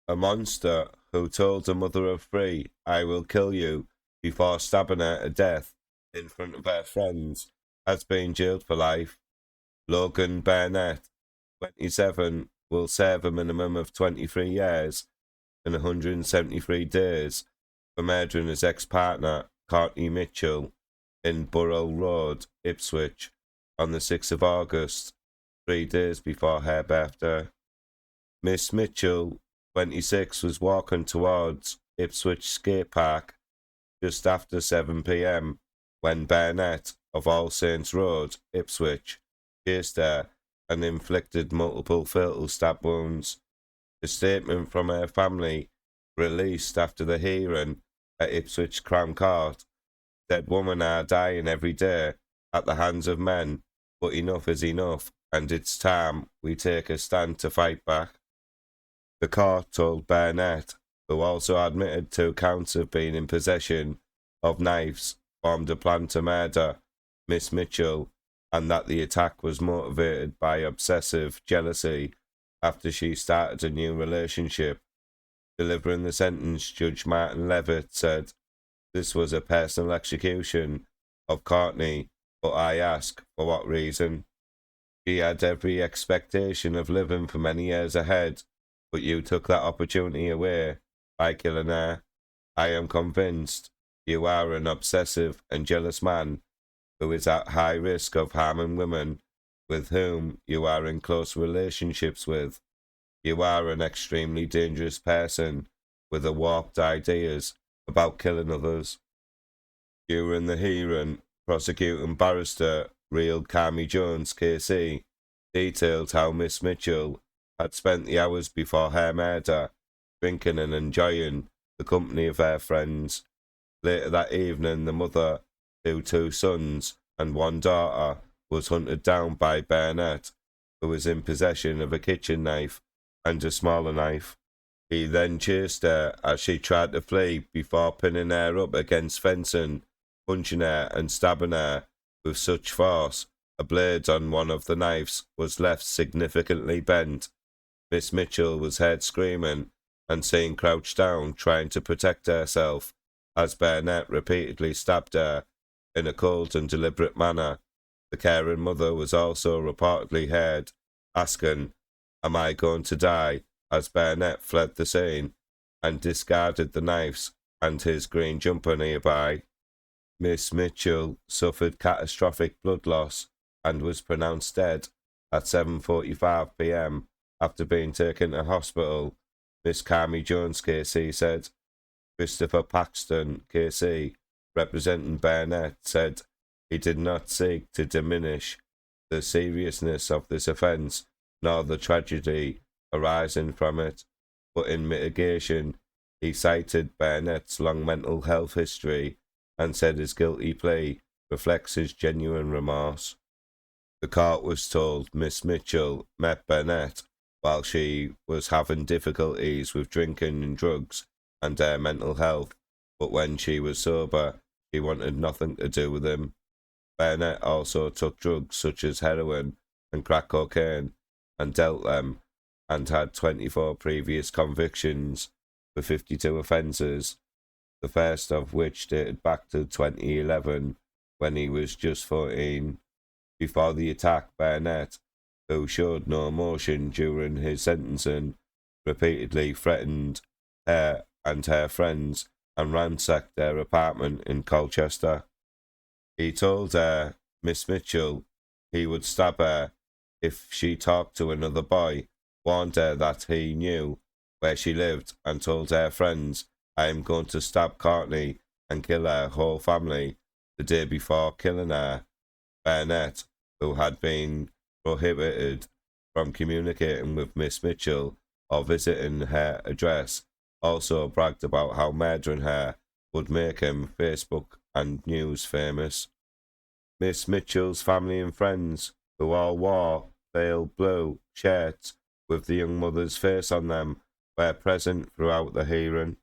A monster who told a mother of three, "I will kill you," before stabbing her to death in front of her friends, has been jailed for life. Logan Burnett, 27, will serve a minimum of 23 years and 173 days for murdering his ex-partner, Courtney Mitchell, in Burrell Road, Ipswich, on the 6th of August, 3 days before her birthday. Miss Mitchell, 26, was walking towards Ipswich Skate Park just after 7 p.m. when Burnett of All Saints Road, Ipswich, chased her and inflicted multiple fatal stab wounds. A statement from her family, released after the hearing at Ipswich Crown Court, said, "Women are dying every day at the hands of men, but enough is enough, and it's time we take a stand to fight back." The court told Burnett, who also admitted 2 counts of being in possession of knives, formed a plan to murder Miss Mitchell, and that the attack was motivated by obsessive jealousy after she started a new relationship. Delivering the sentence, Judge Martin Levitt said, "This was a personal execution of Courtney, but I ask, for what reason? She had every expectation of living for many years ahead, but you took that opportunity away by killing her. I am convinced you are an obsessive and jealous man who is at high risk of harming women with whom you are in close relationships with. You are an extremely dangerous person with a warped ideas about killing others." During the hearing, prosecuting barrister Real Carmy Jones KC detailed how Miss Mitchell had spent the hours before her murder drinking and enjoying the company of her friends. Later that evening, the mother, 2 sons and 1 daughter, was hunted down by Burnett, who was in possession of a kitchen knife and a smaller knife. He then chased her as she tried to flee before pinning her up against fencing, punching her and stabbing her with such force a blade on one of the knives was left significantly bent. Miss Mitchell was heard screaming and seen crouched down trying to protect herself as Burnett repeatedly stabbed her in a cold and deliberate manner. The caring mother was also reportedly heard asking, "Am I going to die?" as Burnett fled the scene and discarded the knives and his green jumper nearby. Miss Mitchell suffered catastrophic blood loss and was pronounced dead at 7:45 p.m. after being taken to hospital. Miss Carmy Jones KC said. Christopher Paxton KC, representing Burnett, said he did not seek to diminish the seriousness of this offence nor the tragedy arising from it, but in mitigation he cited Burnett's long mental health history and said his guilty plea reflects his genuine remorse. The court was told Miss Mitchell met Burnett while she was having difficulties with drinking and drugs and her mental health, but when she was sober, she wanted nothing to do with him. Burnett also took drugs such as heroin and crack cocaine and dealt them, and had 24 previous convictions for 52 offences, the first of which dated back to 2011 when he was just 14. Before the attack, Burnett, who showed no emotion during his sentencing, repeatedly threatened her and her friends and ransacked their apartment in Colchester. He told her, Miss Mitchell, he would stab her if she talked to another boy, warned her that he knew where she lived, and told her friends, "I am going to stab Courtney and kill her whole family," the day before killing her. Burnett, who had been prohibited from communicating with Miss Mitchell or visiting her address, also bragged about how murdering her would make him Facebook and news famous. Miss Mitchell's family and friends, who all wore pale blue shirts with the young mother's face on them, were present throughout the hearing.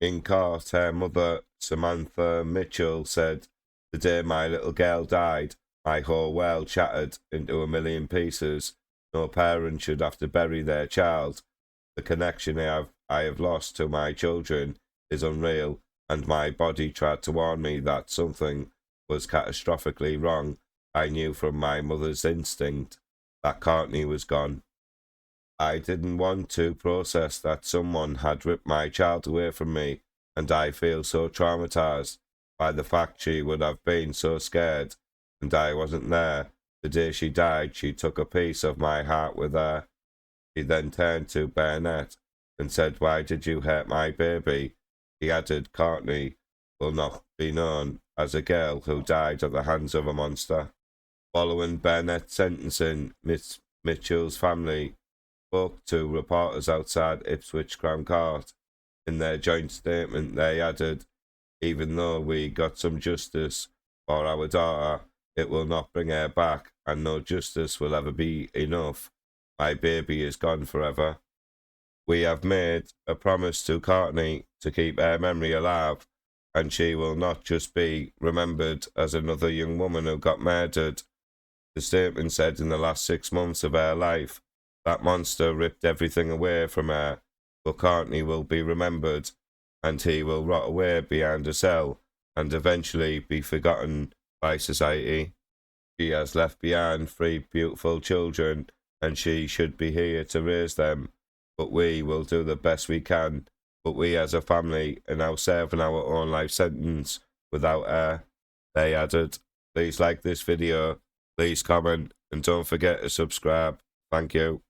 In court, her mother, Samantha Mitchell, said, "The day my little girl died, my whole world shattered into a million pieces. No parent should have to bury their child. The connection I have I have lost to my children is unreal, and my body tried to warn me that something was catastrophically wrong. I knew from my mother's instinct that Courtney was gone. I didn't want to process that someone had ripped my child away from me, and I feel so traumatized by the fact she would have been so scared, and I wasn't there. The day she died, she took a piece of my heart with her. He then turned to Burnett and said, "Why did you hurt my baby?" He added, "Courtney will not be known as a girl who died at the hands of a monster." Following Burnett's sentencing, Miss Mitchell's family spoke to reporters outside Ipswich Crown Court. In their joint statement, they added, "Even though we got some justice for our daughter, it will not bring her back, and no justice will ever be enough. My baby is gone forever. We have made a promise to Courtney to keep her memory alive, and she will not just be remembered as another young woman who got murdered." The statement said in the last 6 months of her life, that monster ripped everything away from her, but Courtney will be remembered, and he will rot away behind a cell and eventually be forgotten by society. She has left behind 3 beautiful children, and she should be here to raise them, but we will do the best we can. But we as a family are now serving our own life sentence without her. They added, "Please like this video, please comment, and don't forget to subscribe. Thank you."